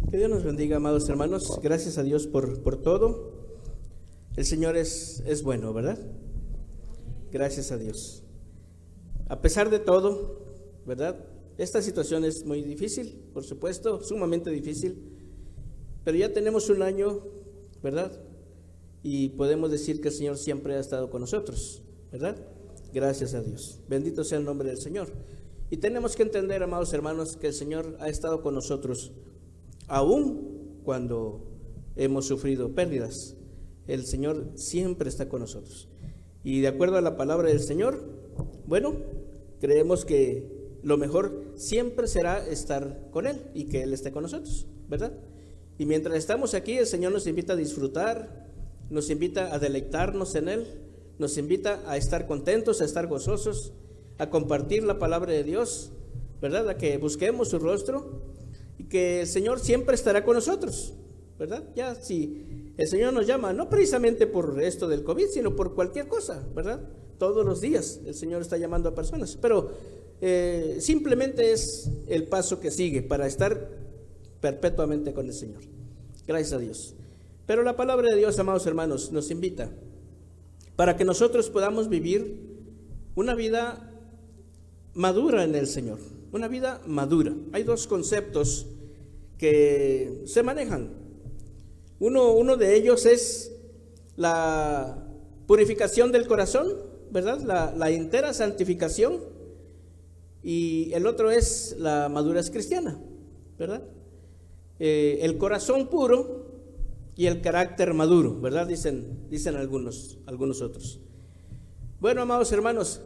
Que Dios nos bendiga, amados hermanos. Gracias a Dios por todo. El Señor es bueno, ¿verdad? Gracias a Dios. A pesar de todo, ¿verdad? Esta situación es muy difícil, por supuesto, sumamente difícil. Pero ya tenemos un año, ¿verdad? Y podemos decir que el Señor siempre ha estado con nosotros, ¿verdad? Gracias a Dios. Bendito sea el nombre del Señor. Y tenemos que entender, amados hermanos, que el Señor ha estado con nosotros aún cuando hemos sufrido pérdidas. El Señor siempre está con nosotros. Y de acuerdo a la palabra del Señor, bueno, creemos que lo mejor siempre será estar con Él y que Él esté con nosotros, ¿verdad? Y mientras estamos aquí, el Señor nos invita a disfrutar, nos invita a deleitarnos en Él, nos invita a estar contentos, a estar gozosos, a compartir la palabra de Dios, ¿verdad? A que busquemos su rostro y que el Señor siempre estará con nosotros, ¿verdad? Ya si el Señor nos llama, no precisamente por esto del COVID, sino por cualquier cosa, ¿verdad? Todos los días el Señor está llamando a personas, pero simplemente es el paso que sigue para estar perpetuamente con el Señor. Gracias a Dios. Pero la palabra de Dios, amados hermanos, nos invita para que nosotros podamos vivir una vida madura en el Señor, una vida madura. Hay dos conceptos que se manejan. Uno de ellos es la purificación del corazón, ¿verdad? La entera santificación. Y el otro es la madurez cristiana, ¿verdad? El corazón puro y el carácter maduro, ¿verdad? Dicen algunos otros. Bueno, amados hermanos,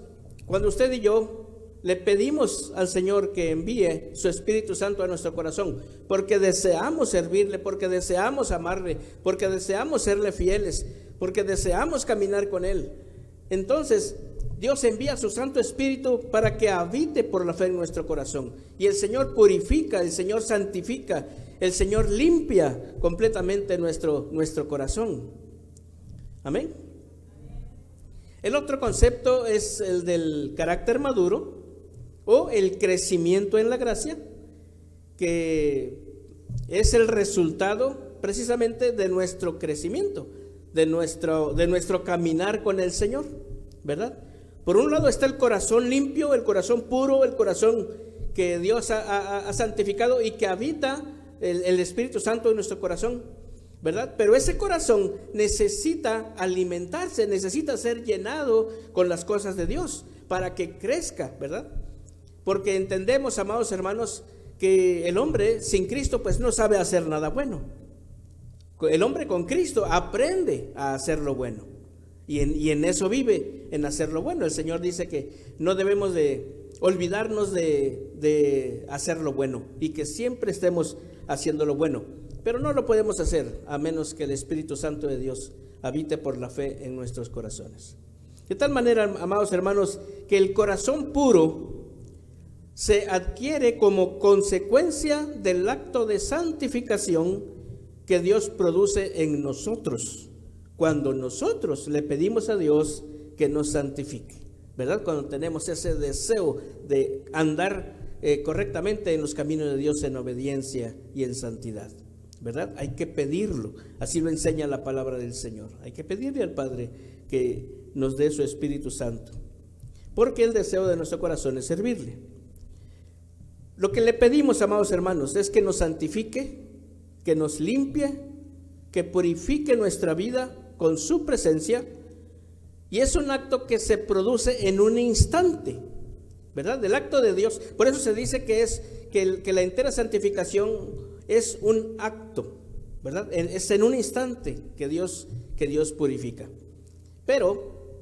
cuando usted y yo le pedimos al Señor que envíe su Espíritu Santo a nuestro corazón, porque deseamos servirle, porque deseamos amarle, porque deseamos serle fieles, porque deseamos caminar con Él, entonces Dios envía su Santo Espíritu para que habite por la fe en nuestro corazón. Y el Señor purifica, el Señor santifica, el Señor limpia completamente nuestro corazón. Amén. El otro concepto es el del carácter maduro o el crecimiento en la gracia, que es el resultado precisamente de nuestro crecimiento, de nuestro caminar con el Señor, ¿verdad? Por un lado está el corazón limpio, el corazón puro, el corazón que Dios ha santificado y que habita el Espíritu Santo en nuestro corazón, ¿verdad? Pero ese corazón necesita alimentarse, necesita ser llenado con las cosas de Dios para que crezca, ¿verdad? Porque entendemos, amados hermanos, que el hombre sin Cristo pues no sabe hacer nada bueno. El hombre con Cristo aprende a hacer lo bueno. Y en eso vive, en hacer lo bueno. El Señor dice que no debemos de olvidarnos de hacer lo bueno y que siempre estemos haciendo lo bueno. Pero no lo podemos hacer a menos que el Espíritu Santo de Dios habite por la fe en nuestros corazones. De tal manera, amados hermanos, que el corazón puro se adquiere como consecuencia del acto de santificación que Dios produce en nosotros, cuando nosotros le pedimos a Dios que nos santifique, ¿verdad? Cuando tenemos ese deseo de andar correctamente en los caminos de Dios en obediencia y en santidad, ¿verdad? Hay que pedirlo, así lo enseña la palabra del Señor. Hay que pedirle al Padre que nos dé su Espíritu Santo, porque el deseo de nuestro corazón es servirle. Lo que le pedimos, amados hermanos, es que nos santifique, que nos limpie, que purifique nuestra vida con su presencia, y es un acto que se produce en un instante, ¿verdad? El acto de Dios. Por eso se dice que la entera santificación es un acto, ¿verdad? Es en un instante que Dios purifica. Pero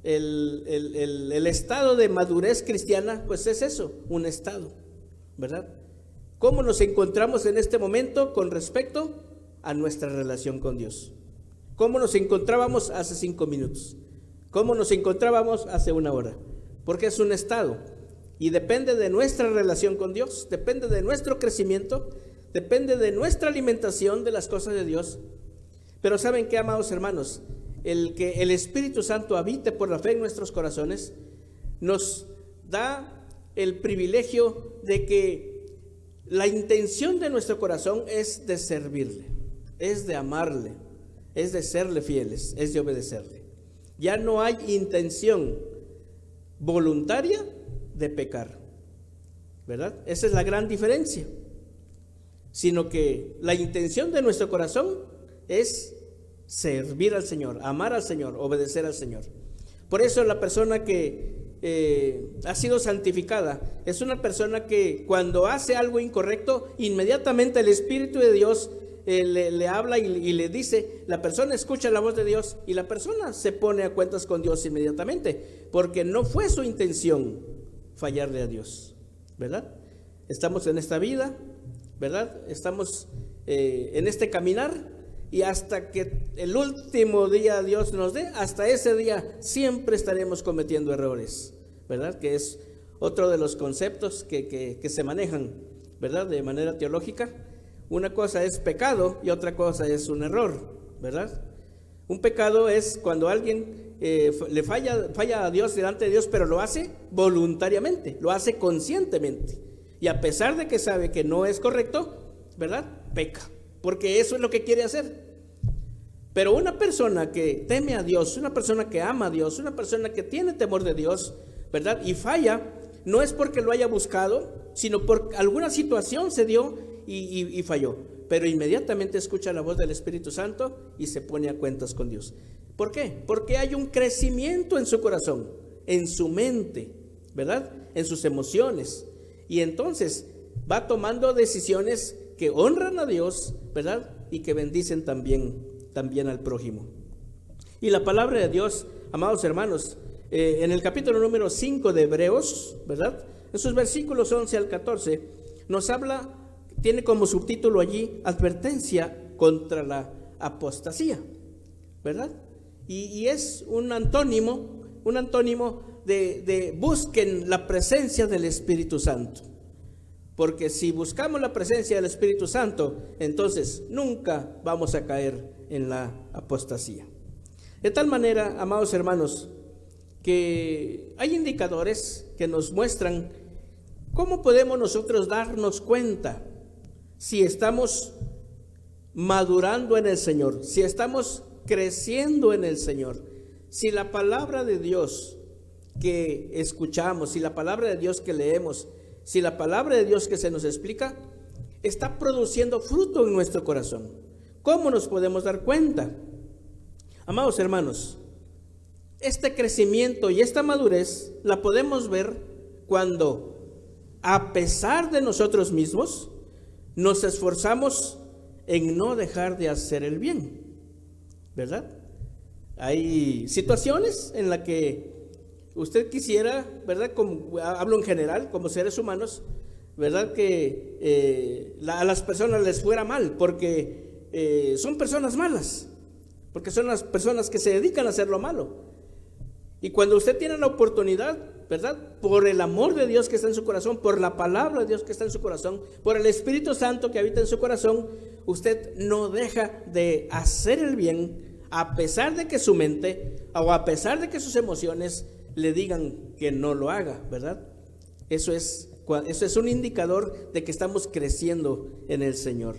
el estado de madurez cristiana, pues es eso, un estado, ¿verdad? ¿Cómo nos encontramos en este momento con respecto a nuestra relación con Dios? ¿Cómo nos encontrábamos hace 5 minutos? ¿Cómo nos encontrábamos hace 1 hora? Porque es un estado y depende de nuestra relación con Dios, depende de nuestro crecimiento, depende de nuestra alimentación de las cosas de Dios. Pero ¿saben qué, amados hermanos? El que el Espíritu Santo habite por la fe en nuestros corazones nos da el privilegio de que la intención de nuestro corazón es de servirle, es de amarle, es de serle fieles, es de obedecerle. Ya no hay intención voluntaria de pecar, ¿verdad? Esa es la gran diferencia. Sino que la intención de nuestro corazón es servir al Señor, amar al Señor, obedecer al Señor. Por eso la persona que ha sido santificada es una persona que cuando hace algo incorrecto, inmediatamente el Espíritu de Dios le habla y le dice, la persona escucha la voz de Dios y la persona se pone a cuentas con Dios inmediatamente, porque no fue su intención fallarle a Dios, ¿verdad? Estamos en esta vida, ¿verdad? Estamos en este caminar, y hasta que el último día Dios nos dé, hasta ese día siempre estaremos cometiendo errores, ¿verdad? Que es otro de los conceptos que se manejan, ¿verdad? De manera teológica. Una cosa es pecado y otra cosa es un error, ¿verdad? Un pecado es cuando alguien le falla a Dios delante de Dios, pero lo hace voluntariamente, lo hace conscientemente. Y a pesar de que sabe que no es correcto, ¿verdad? Peca, porque eso es lo que quiere hacer. Pero una persona que teme a Dios, una persona que ama a Dios, una persona que tiene temor de Dios, ¿verdad? Y falla, no es porque lo haya buscado, sino por alguna situación se dio y falló. Pero inmediatamente escucha la voz del Espíritu Santo y se pone a cuentas con Dios. ¿Por qué? Porque hay un crecimiento en su corazón, en su mente, ¿verdad? En sus emociones. Y entonces va tomando decisiones que honran a Dios, ¿verdad? Y que bendicen también al prójimo. Y la palabra de Dios, amados hermanos, en el capítulo número 5 de Hebreos, ¿verdad? En sus versículos 11 al 14, nos habla, tiene como subtítulo allí, advertencia contra la apostasía, ¿verdad? Y es un antónimo de busquen la presencia del Espíritu Santo. Porque si buscamos la presencia del Espíritu Santo, entonces nunca vamos a caer en la apostasía. De tal manera, amados hermanos, que hay indicadores que nos muestran cómo podemos nosotros darnos cuenta si estamos madurando en el Señor, si estamos creciendo en el Señor, si la palabra de Dios que escuchamos, si la palabra de Dios que leemos, si la palabra de Dios que se nos explica está produciendo fruto en nuestro corazón. ¿Cómo nos podemos dar cuenta? Amados hermanos, este crecimiento y esta madurez la podemos ver cuando, a pesar de nosotros mismos, nos esforzamos en no dejar de hacer el bien, ¿verdad? Hay situaciones en las que usted quisiera, ¿verdad? Como, hablo en general, como seres humanos, ¿verdad? Que a las personas les fuera mal, porque son personas malas, porque son las personas que se dedican a hacer lo malo. Y cuando usted tiene la oportunidad, ¿verdad? Por el amor de Dios que está en su corazón, por la palabra de Dios que está en su corazón, por el Espíritu Santo que habita en su corazón, usted no deja de hacer el bien, a pesar de que su mente o a pesar de que sus emociones le digan que no lo haga, ¿verdad? Eso es un indicador de que estamos creciendo en el Señor.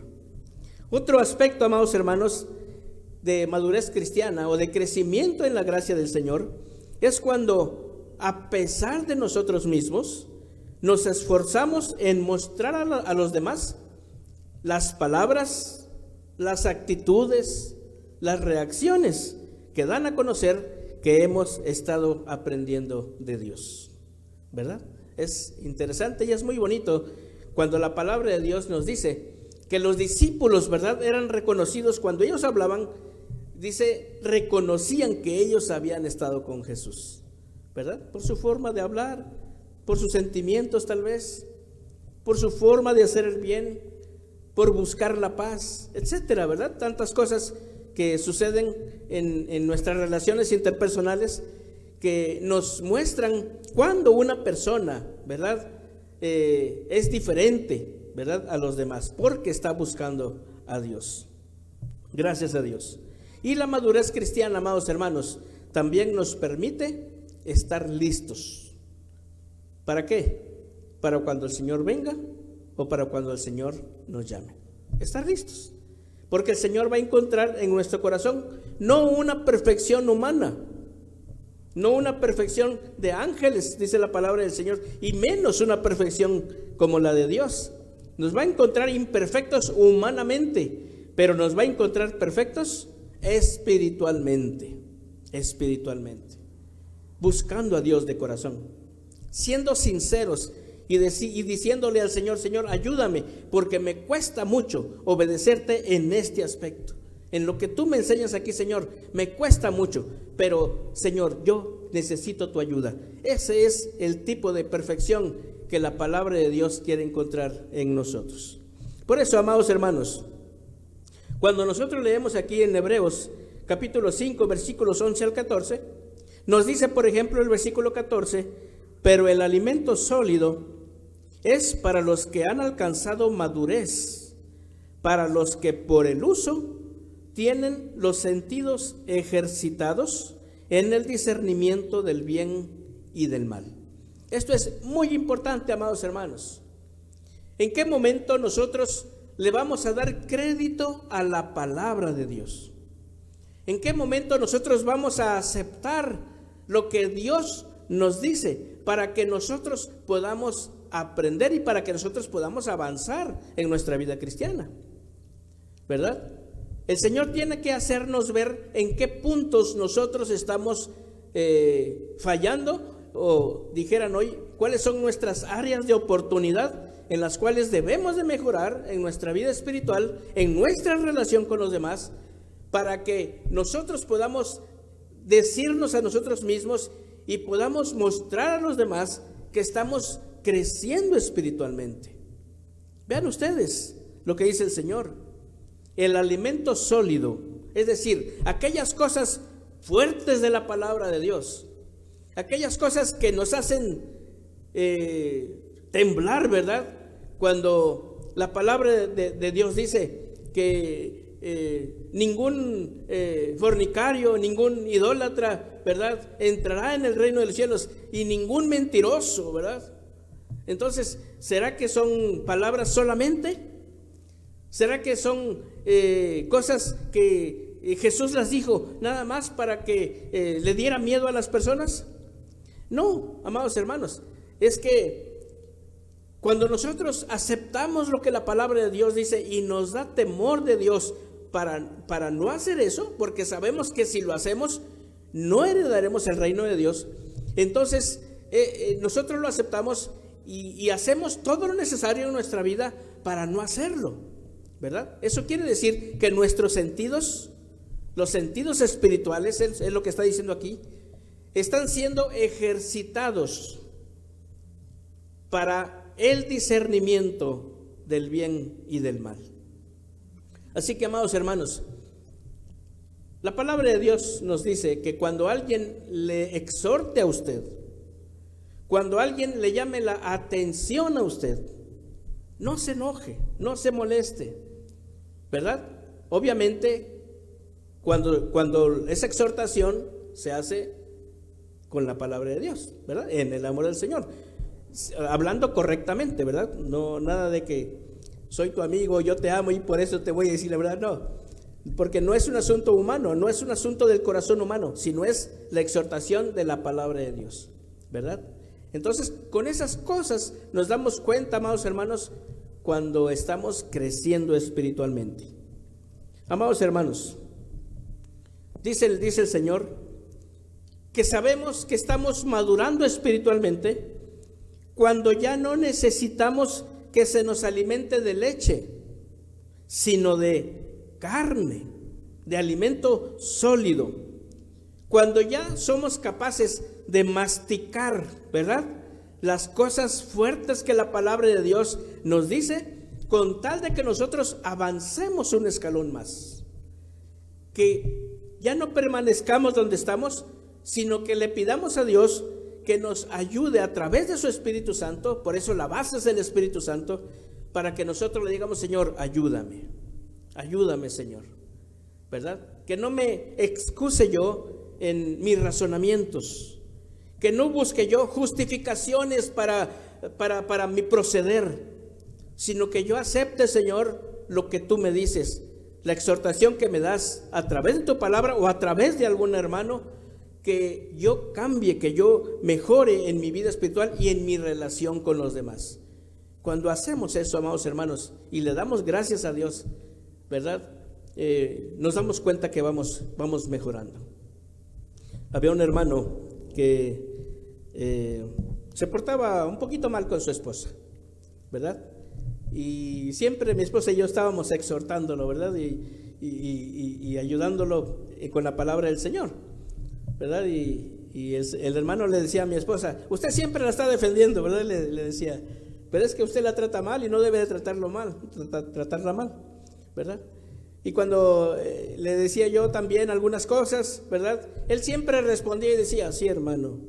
Otro aspecto, amados hermanos, de madurez cristiana o de crecimiento en la gracia del Señor es cuando, a pesar de nosotros mismos, nos esforzamos en mostrar a los demás las palabras, las actitudes, las reacciones que dan a conocer que hemos estado aprendiendo de Dios, ¿verdad? Es interesante y es muy bonito cuando la palabra de Dios nos dice que los discípulos, ¿verdad?, eran reconocidos cuando ellos hablaban. Dice, reconocían que ellos habían estado con Jesús, ¿verdad? Por su forma de hablar, por sus sentimientos tal vez, por su forma de hacer el bien, por buscar la paz, etcétera, ¿verdad? Tantas cosas que suceden en nuestras relaciones interpersonales que nos muestran cuando una persona, ¿verdad?, es diferente, ¿verdad?, a los demás, porque está buscando a Dios. Gracias a Dios. Y la madurez cristiana, amados hermanos, también nos permite estar listos. ¿Para qué? Para cuando el Señor venga o para cuando el Señor nos llame. Estar listos, porque el Señor va a encontrar en nuestro corazón no una perfección humana, no una perfección de ángeles, dice la palabra del Señor, y menos una perfección como la de Dios. Nos va a encontrar imperfectos humanamente, pero nos va a encontrar perfectos espiritualmente, buscando a Dios de corazón, siendo sinceros y diciéndole al Señor: Señor, ayúdame, porque me cuesta mucho obedecerte en este aspecto. En lo que tú me enseñas aquí, Señor, me cuesta mucho, pero Señor, yo necesito tu ayuda. Ese es el tipo de perfección que la palabra de Dios quiere encontrar en nosotros. Por eso, amados hermanos, cuando nosotros leemos aquí en Hebreos capítulo 5, versículos 11 al 14, nos dice, por ejemplo, el versículo 14: pero el alimento sólido es para los que han alcanzado madurez, para los que por el uso tienen los sentidos ejercitados en el discernimiento del bien y del mal. Esto es muy importante, amados hermanos. ¿En qué momento nosotros le vamos a dar crédito a la palabra de Dios? ¿En qué momento nosotros vamos a aceptar lo que Dios nos dice para que nosotros podamos aprender y para que nosotros podamos avanzar en nuestra vida cristiana? ¿Verdad? El Señor tiene que hacernos ver en qué puntos nosotros estamos fallando, o dijeran hoy, cuáles son nuestras áreas de oportunidad en las cuales debemos de mejorar en nuestra vida espiritual, en nuestra relación con los demás, para que nosotros podamos decirnos a nosotros mismos y podamos mostrar a los demás que estamos creciendo espiritualmente. Vean ustedes lo que dice el Señor: el alimento sólido, es decir, aquellas cosas fuertes de la palabra de Dios, aquellas cosas que nos hacen temblar, ¿verdad? Cuando la palabra de Dios dice que ningún fornicario, ningún idólatra, ¿verdad?, entrará en el reino de los cielos, y ningún mentiroso, ¿verdad? Entonces, ¿será que son palabras solamente? ¿Será que son cosas que Jesús las dijo nada más para que le diera miedo a las personas? No, amados hermanos, es que cuando nosotros aceptamos lo que la palabra de Dios dice y nos da temor de Dios para no hacer eso, porque sabemos que si lo hacemos no heredaremos el reino de Dios, entonces nosotros lo aceptamos y hacemos todo lo necesario en nuestra vida para no hacerlo, ¿verdad? Eso quiere decir que nuestros sentidos, los sentidos espirituales, es lo que está diciendo aquí, están siendo ejercitados para el discernimiento del bien y del mal. Así que, amados hermanos, la palabra de Dios nos dice que cuando alguien le exhorte a usted, cuando alguien le llame la atención a usted, no se enoje, no se moleste, ¿verdad? Obviamente, cuando esa exhortación se hace con la palabra de Dios, ¿verdad? En el amor del Señor, hablando correctamente, ¿verdad? No nada de que soy tu amigo, yo te amo y por eso te voy a decir la verdad, no, porque no es un asunto humano, no es un asunto del corazón humano, sino es la exhortación de la palabra de Dios, ¿verdad? Entonces, con esas cosas nos damos cuenta, amados hermanos, cuando estamos creciendo espiritualmente. Amados hermanos, dice el Señor que sabemos que estamos madurando espiritualmente cuando ya no necesitamos que se nos alimente de leche, sino de carne, de alimento sólido. Cuando ya somos capaces de masticar, ¿verdad?, las cosas fuertes que la palabra de Dios nos dice, con tal de que nosotros avancemos un escalón más, que ya no permanezcamos donde estamos, sino que le pidamos a Dios que nos ayude a través de su Espíritu Santo. Por eso la base es el Espíritu Santo, para que nosotros le digamos: Señor, ayúdame, Señor, ¿verdad? Que no me excuse yo en mis razonamientos, que no busque yo justificaciones para mi proceder, sino que yo acepte, Señor, lo que tú me dices, la exhortación que me das a través de tu palabra o a través de algún hermano, que yo cambie, que yo mejore en mi vida espiritual y en mi relación con los demás. Cuando hacemos eso, amados hermanos, y le damos gracias a Dios, ¿verdad? Nos damos cuenta que vamos mejorando. Había un hermano que se portaba un poquito mal con su esposa, ¿verdad? Y siempre mi esposa y yo estábamos exhortándolo, ¿verdad? Y ayudándolo con la palabra del Señor, ¿verdad? Y el hermano le decía a mi esposa: usted siempre la está defendiendo, ¿verdad? Le decía, pero es que usted la trata mal y no debe de tratarla mal, ¿verdad? Y cuando le decía yo también algunas cosas, ¿verdad? Él siempre respondía y decía: sí, hermano,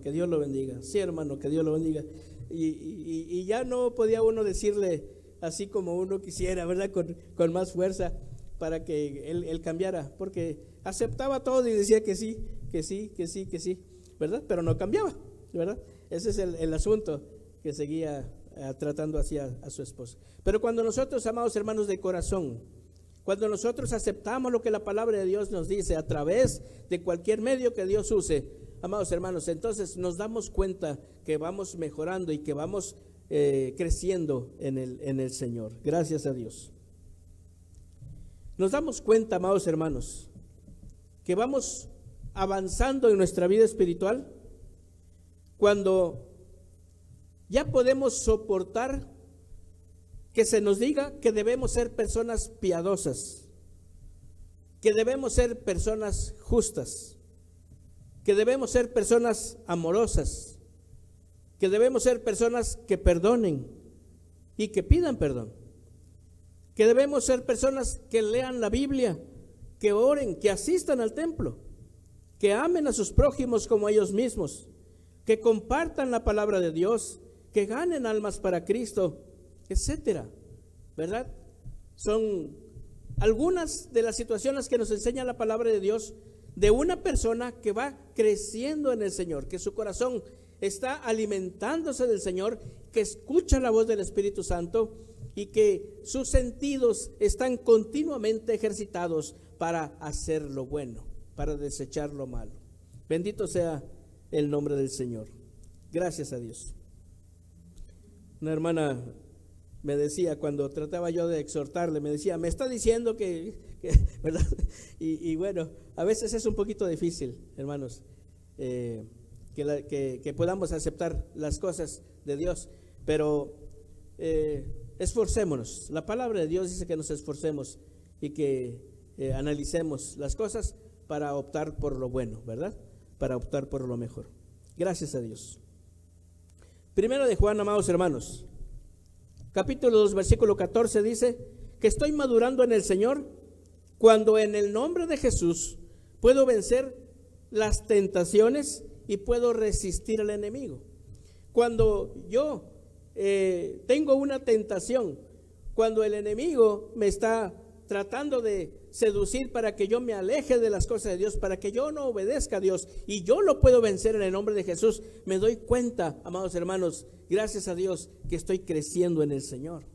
que Dios lo bendiga, sí, hermano, que Dios lo bendiga. Y ya no podía uno decirle así como uno quisiera, ¿verdad? Con más fuerza para que él cambiara, porque aceptaba todo y decía que sí, ¿verdad? Pero no cambiaba, ¿verdad? Ese es el asunto, que seguía tratando así a su esposa. Pero cuando nosotros, amados hermanos de corazón, cuando nosotros aceptamos lo que la palabra de Dios nos dice a través de cualquier medio que Dios use, amados hermanos, entonces nos damos cuenta que vamos mejorando y que vamos creciendo en el Señor. Gracias a Dios. Nos damos cuenta, amados hermanos, que vamos avanzando en nuestra vida espiritual cuando ya podemos soportar que se nos diga que debemos ser personas piadosas, que debemos ser personas justas, que debemos ser personas amorosas, que debemos ser personas que perdonen y que pidan perdón, que debemos ser personas que lean la Biblia, que oren, que asistan al templo, que amen a sus prójimos como a ellos mismos, que compartan la palabra de Dios, que ganen almas para Cristo, etcétera, ¿verdad? Son algunas de las situaciones que nos enseña la palabra de Dios de una persona que va creciendo en el Señor, que su corazón está alimentándose del Señor, que escucha la voz del Espíritu Santo y que sus sentidos están continuamente ejercitados para hacer lo bueno, para desechar lo malo. Bendito sea el nombre del Señor. Gracias a Dios. Una hermana me decía, cuando trataba yo de exhortarle, me decía: me está diciendo que ¿verdad? Y bueno, a veces es un poquito difícil, hermanos, que podamos aceptar las cosas de Dios, pero esforcémonos. La palabra de Dios dice que nos esforcemos y que analicemos las cosas para optar por lo bueno, ¿verdad? Para optar por lo mejor. Gracias a Dios. Primero de Juan, amados hermanos, capítulo 2, versículo 14 dice que estoy madurando en el Señor cuando en el nombre de Jesús puedo vencer las tentaciones y puedo resistir al enemigo. Cuando yo tengo una tentación, cuando el enemigo me está tratando de seducir para que yo me aleje de las cosas de Dios, para que yo no obedezca a Dios, y yo lo puedo vencer en el nombre de Jesús, me doy cuenta, amados hermanos, gracias a Dios, que estoy creciendo en el Señor.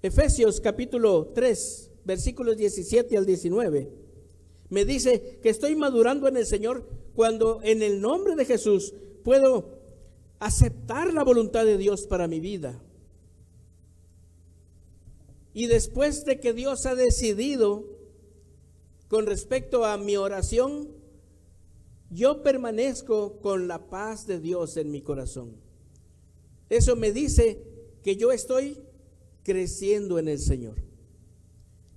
Efesios capítulo 3, versículos 17 al 19, me dice que estoy madurando en el Señor cuando en el nombre de Jesús puedo aceptar la voluntad de Dios para mi vida. Y después de que Dios ha decidido con respecto a mi oración, yo permanezco con la paz de Dios en mi corazón. Eso me dice que yo estoy creciendo en el Señor,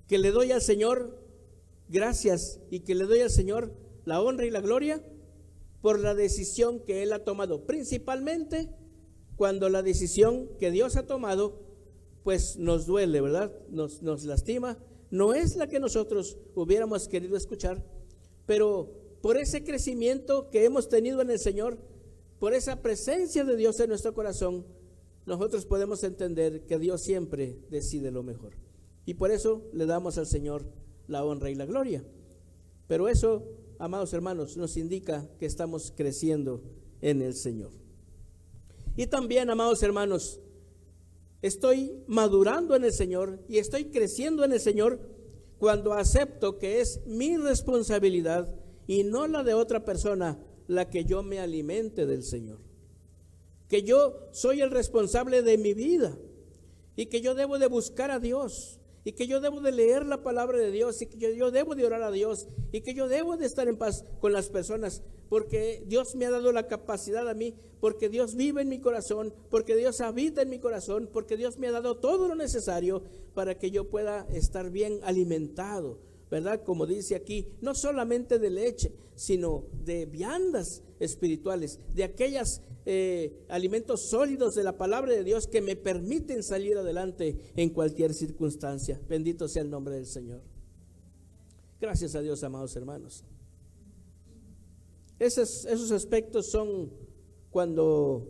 que le doy al Señor gracias y que le doy al Señor la honra y la gloria por la decisión que Él ha tomado, principalmente cuando la decisión que Dios ha tomado pues nos duele, ¿verdad? Nos lastima. No es la que nosotros hubiéramos querido escuchar, pero por ese crecimiento que hemos tenido en el Señor, por esa presencia de Dios en nuestro corazón, nosotros podemos entender que Dios siempre decide lo mejor. Y por eso le damos al Señor la honra y la gloria. Pero eso, amados hermanos, nos indica que estamos creciendo en el Señor. Y también, amados hermanos, estoy madurando en el Señor y estoy creciendo en el Señor cuando acepto que es mi responsabilidad y no la de otra persona la que yo me alimente del Señor. Que yo soy el responsable de mi vida y que yo debo de buscar a Dios y que yo debo de leer la palabra de Dios y que yo debo de orar a Dios y que yo debo de estar en paz con las personas, porque Dios me ha dado la capacidad a mí, porque Dios vive en mi corazón, porque Dios habita en mi corazón, porque Dios me ha dado todo lo necesario para que yo pueda estar bien alimentado, ¿verdad? Como dice aquí, no solamente de leche, sino de viandas espirituales, de aquellas alimentos sólidos de la palabra de Dios que me permiten salir adelante en cualquier circunstancia. Bendito sea el nombre del Señor. Gracias a Dios, amados hermanos. Esos aspectos son cuando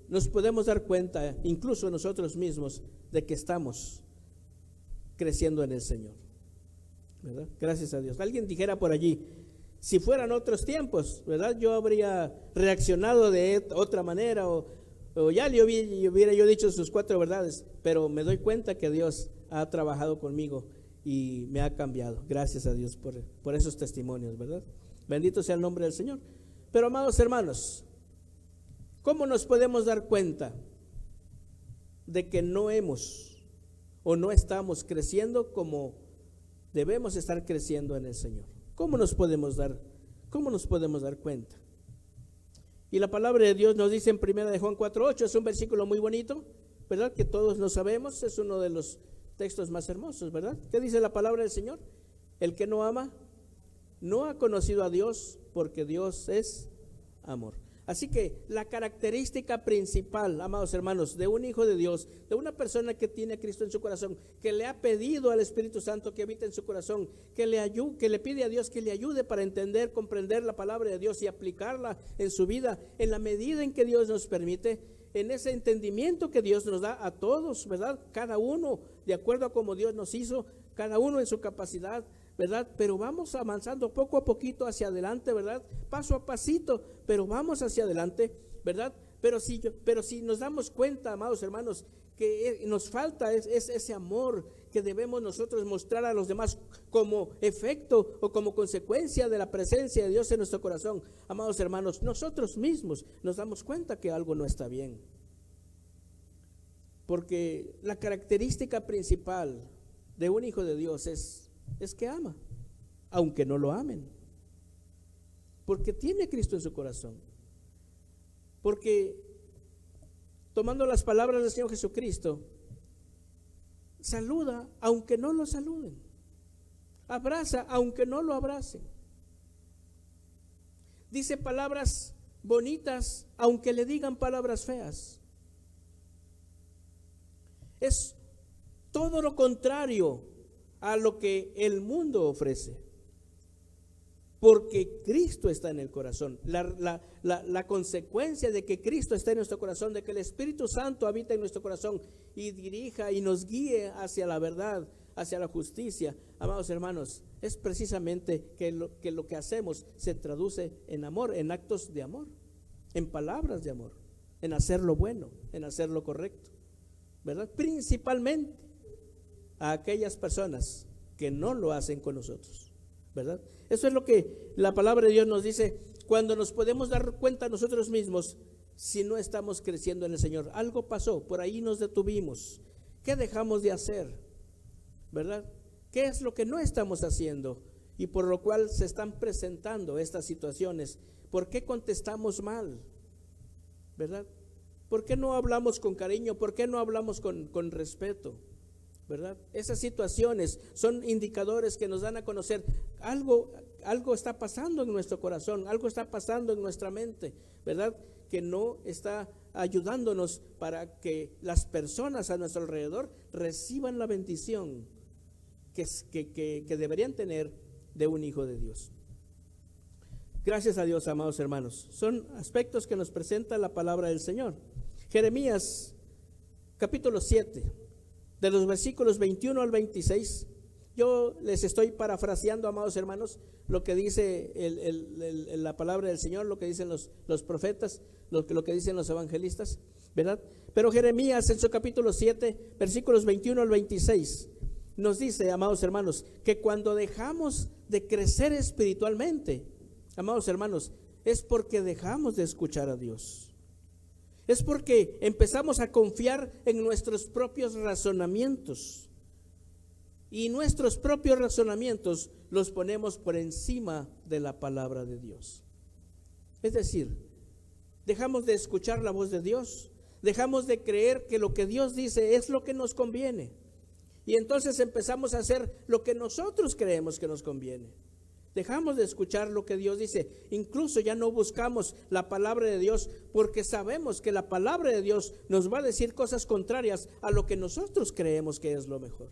nos podemos dar cuenta, incluso nosotros mismos, de que estamos creciendo en el Señor, ¿verdad? Gracias a Dios. Alguien dijera por allí, si fueran otros tiempos, ¿verdad? Yo habría reaccionado de otra manera o ya le hubiera yo dicho sus 4 verdades, pero me doy cuenta que Dios ha trabajado conmigo y me ha cambiado. Gracias a Dios por esos testimonios, ¿verdad? Bendito sea el nombre del Señor. Pero, amados hermanos, ¿cómo nos podemos dar cuenta de que no hemos o no estamos creciendo como debemos estar creciendo en el Señor? ¿Cómo nos podemos dar cuenta? Y la palabra de Dios nos dice en 1 de Juan 4:8, es un versículo muy bonito, ¿verdad? Que todos lo sabemos, es uno de los textos más hermosos, ¿verdad? ¿Qué dice la palabra del Señor? El que no ama no ha conocido a Dios, porque Dios es amor. Así que la característica principal, amados hermanos, de un hijo de Dios, de una persona que tiene a Cristo en su corazón, que le ha pedido al Espíritu Santo que habita en su corazón, que le pide a Dios que le ayude para entender, comprender la palabra de Dios y aplicarla en su vida, en la medida en que Dios nos permite, en ese entendimiento que Dios nos da a todos, ¿verdad? Cada uno de acuerdo a como Dios nos hizo, cada uno en su capacidad, ¿verdad? Pero vamos avanzando poco a poquito hacia adelante, ¿verdad? Paso a pasito, pero vamos hacia adelante, ¿verdad? Pero si nos damos cuenta, amados hermanos, que nos falta ese amor que debemos nosotros mostrar a los demás como efecto o como consecuencia de la presencia de Dios en nuestro corazón, amados hermanos, nosotros mismos nos damos cuenta que algo no está bien. Porque la característica principal de un hijo de Dios es que ama, aunque no lo amen, porque tiene a Cristo en su corazón, porque tomando las palabras del Señor Jesucristo, saluda aunque no lo saluden, abraza aunque no lo abracen, dice palabras bonitas aunque le digan palabras feas. Es todo lo contrario a lo que el mundo ofrece, porque Cristo está en el corazón. La consecuencia de que Cristo está en nuestro corazón, de que el Espíritu Santo habita en nuestro corazón y dirija y nos guíe hacia la verdad, hacia la justicia, amados hermanos, es precisamente que lo que hacemos se traduce en amor, en actos de amor, en palabras de amor, en hacer lo bueno, en hacer lo correcto, ¿verdad? Principalmente a aquellas personas que no lo hacen con nosotros, ¿verdad? Eso es lo que la palabra de Dios nos dice cuando nos podemos dar cuenta nosotros mismos si no estamos creciendo en el Señor. Algo pasó, por ahí nos detuvimos. ¿Qué dejamos de hacer? ¿Verdad? ¿Qué es lo que no estamos haciendo? Y por lo cual se están presentando estas situaciones. ¿Por qué contestamos mal? ¿Verdad? ¿Por qué no hablamos con cariño? ¿Por qué no hablamos con respeto? ¿Verdad? Esas situaciones son indicadores que nos dan a conocer algo está pasando en nuestro corazón, algo está pasando en nuestra mente, ¿verdad? Que no está ayudándonos para que las personas a nuestro alrededor reciban la bendición que deberían tener de un hijo de Dios. Gracias a Dios, amados hermanos. Son aspectos que nos presenta la palabra del Señor. Jeremías capítulo 7. De los versículos 21 al 26, yo les estoy parafraseando, amados hermanos, lo que dice la palabra del Señor, lo que dicen los profetas, lo que dicen los evangelistas. ¿verdad? Pero Jeremías en su capítulo 7, versículos 21 al 26, nos dice, amados hermanos, que cuando dejamos de crecer espiritualmente, amados hermanos, es porque dejamos de escuchar a Dios. Es porque empezamos a confiar en nuestros propios razonamientos. Y nuestros propios razonamientos los ponemos por encima de la palabra de Dios. Es decir, dejamos de escuchar la voz de Dios, dejamos de creer que lo que Dios dice es lo que nos conviene. Y entonces empezamos a hacer lo que nosotros creemos que nos conviene. Dejamos de escuchar lo que Dios dice. Incluso ya no buscamos la palabra de Dios porque sabemos que la palabra de Dios nos va a decir cosas contrarias a lo que nosotros creemos que es lo mejor.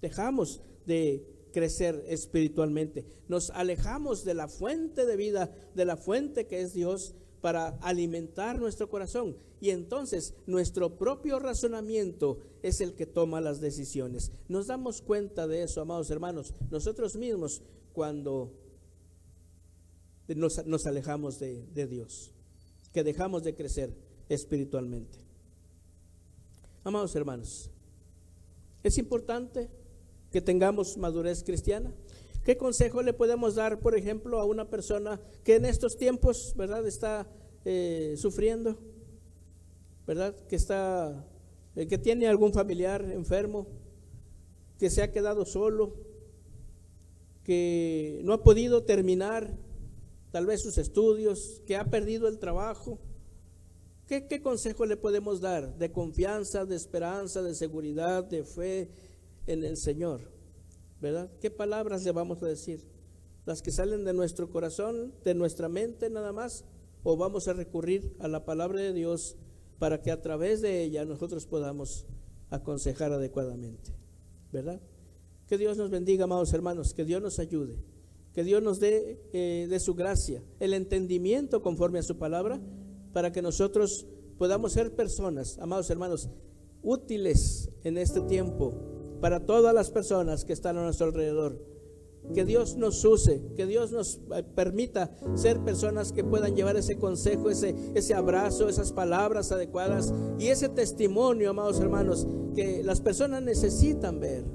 Dejamos de crecer espiritualmente. Nos alejamos de la fuente de vida, de la fuente que es Dios, para alimentar nuestro corazón. Y entonces nuestro propio razonamiento es el que toma las decisiones. Nos damos cuenta de eso, amados hermanos, nosotros mismos, cuando nos alejamos de Dios, que dejamos de crecer espiritualmente. Amados hermanos, es importante que tengamos madurez cristiana. ¿Qué consejo le podemos dar, por ejemplo, a una persona que en estos tiempos, ¿verdad?, está sufriendo, ¿verdad?, que tiene algún familiar enfermo, que se ha quedado solo, que no ha podido terminar tal vez sus estudios, que ha perdido el trabajo? ¿Qué consejo le podemos dar de confianza, de esperanza, de seguridad, de fe en el Señor? ¿Verdad? ¿Qué palabras le vamos a decir? ¿Las que salen de nuestro corazón, de nuestra mente nada más? ¿O vamos a recurrir a la palabra de Dios para que a través de ella nosotros podamos aconsejar adecuadamente? ¿Verdad? Que Dios nos bendiga, amados hermanos, que Dios nos ayude, que Dios nos dé de su gracia el entendimiento conforme a su palabra, para que nosotros podamos ser personas, amados hermanos, útiles en este tiempo para todas las personas que están a nuestro alrededor. Que Dios nos use, que Dios nos permita ser personas que puedan llevar ese consejo, ese abrazo, esas palabras adecuadas y ese testimonio, amados hermanos, que las personas necesitan ver.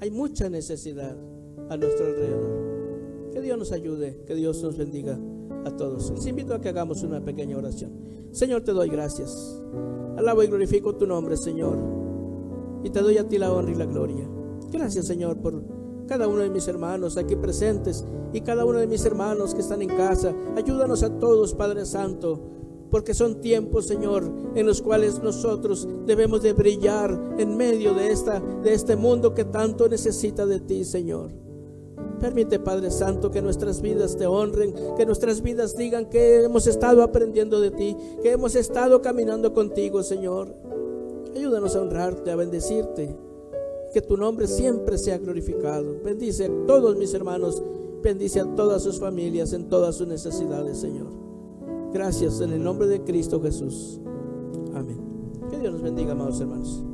Hay mucha necesidad a nuestro alrededor. Que Dios nos ayude, que Dios nos bendiga a todos. Les invito a que hagamos una pequeña oración. Señor, te doy gracias. Alabo y glorifico tu nombre, Señor, y te doy a ti la honra y la gloria. Gracias, Señor, por cada uno de mis hermanos aquí presentes y cada uno de mis hermanos que están en casa. Ayúdanos a todos, Padre Santo, porque son tiempos, Señor, en los cuales nosotros debemos de brillar en medio de este mundo que tanto necesita de ti, Señor. Permite, Padre Santo, que nuestras vidas te honren, que nuestras vidas digan que hemos estado aprendiendo de ti, que hemos estado caminando contigo, Señor. Ayúdanos a honrarte, a bendecirte, que tu nombre siempre sea glorificado. Bendice a todos mis hermanos, bendice a todas sus familias en todas sus necesidades, Señor. Gracias en el nombre de Cristo Jesús. Amén. Que Dios nos bendiga, amados hermanos.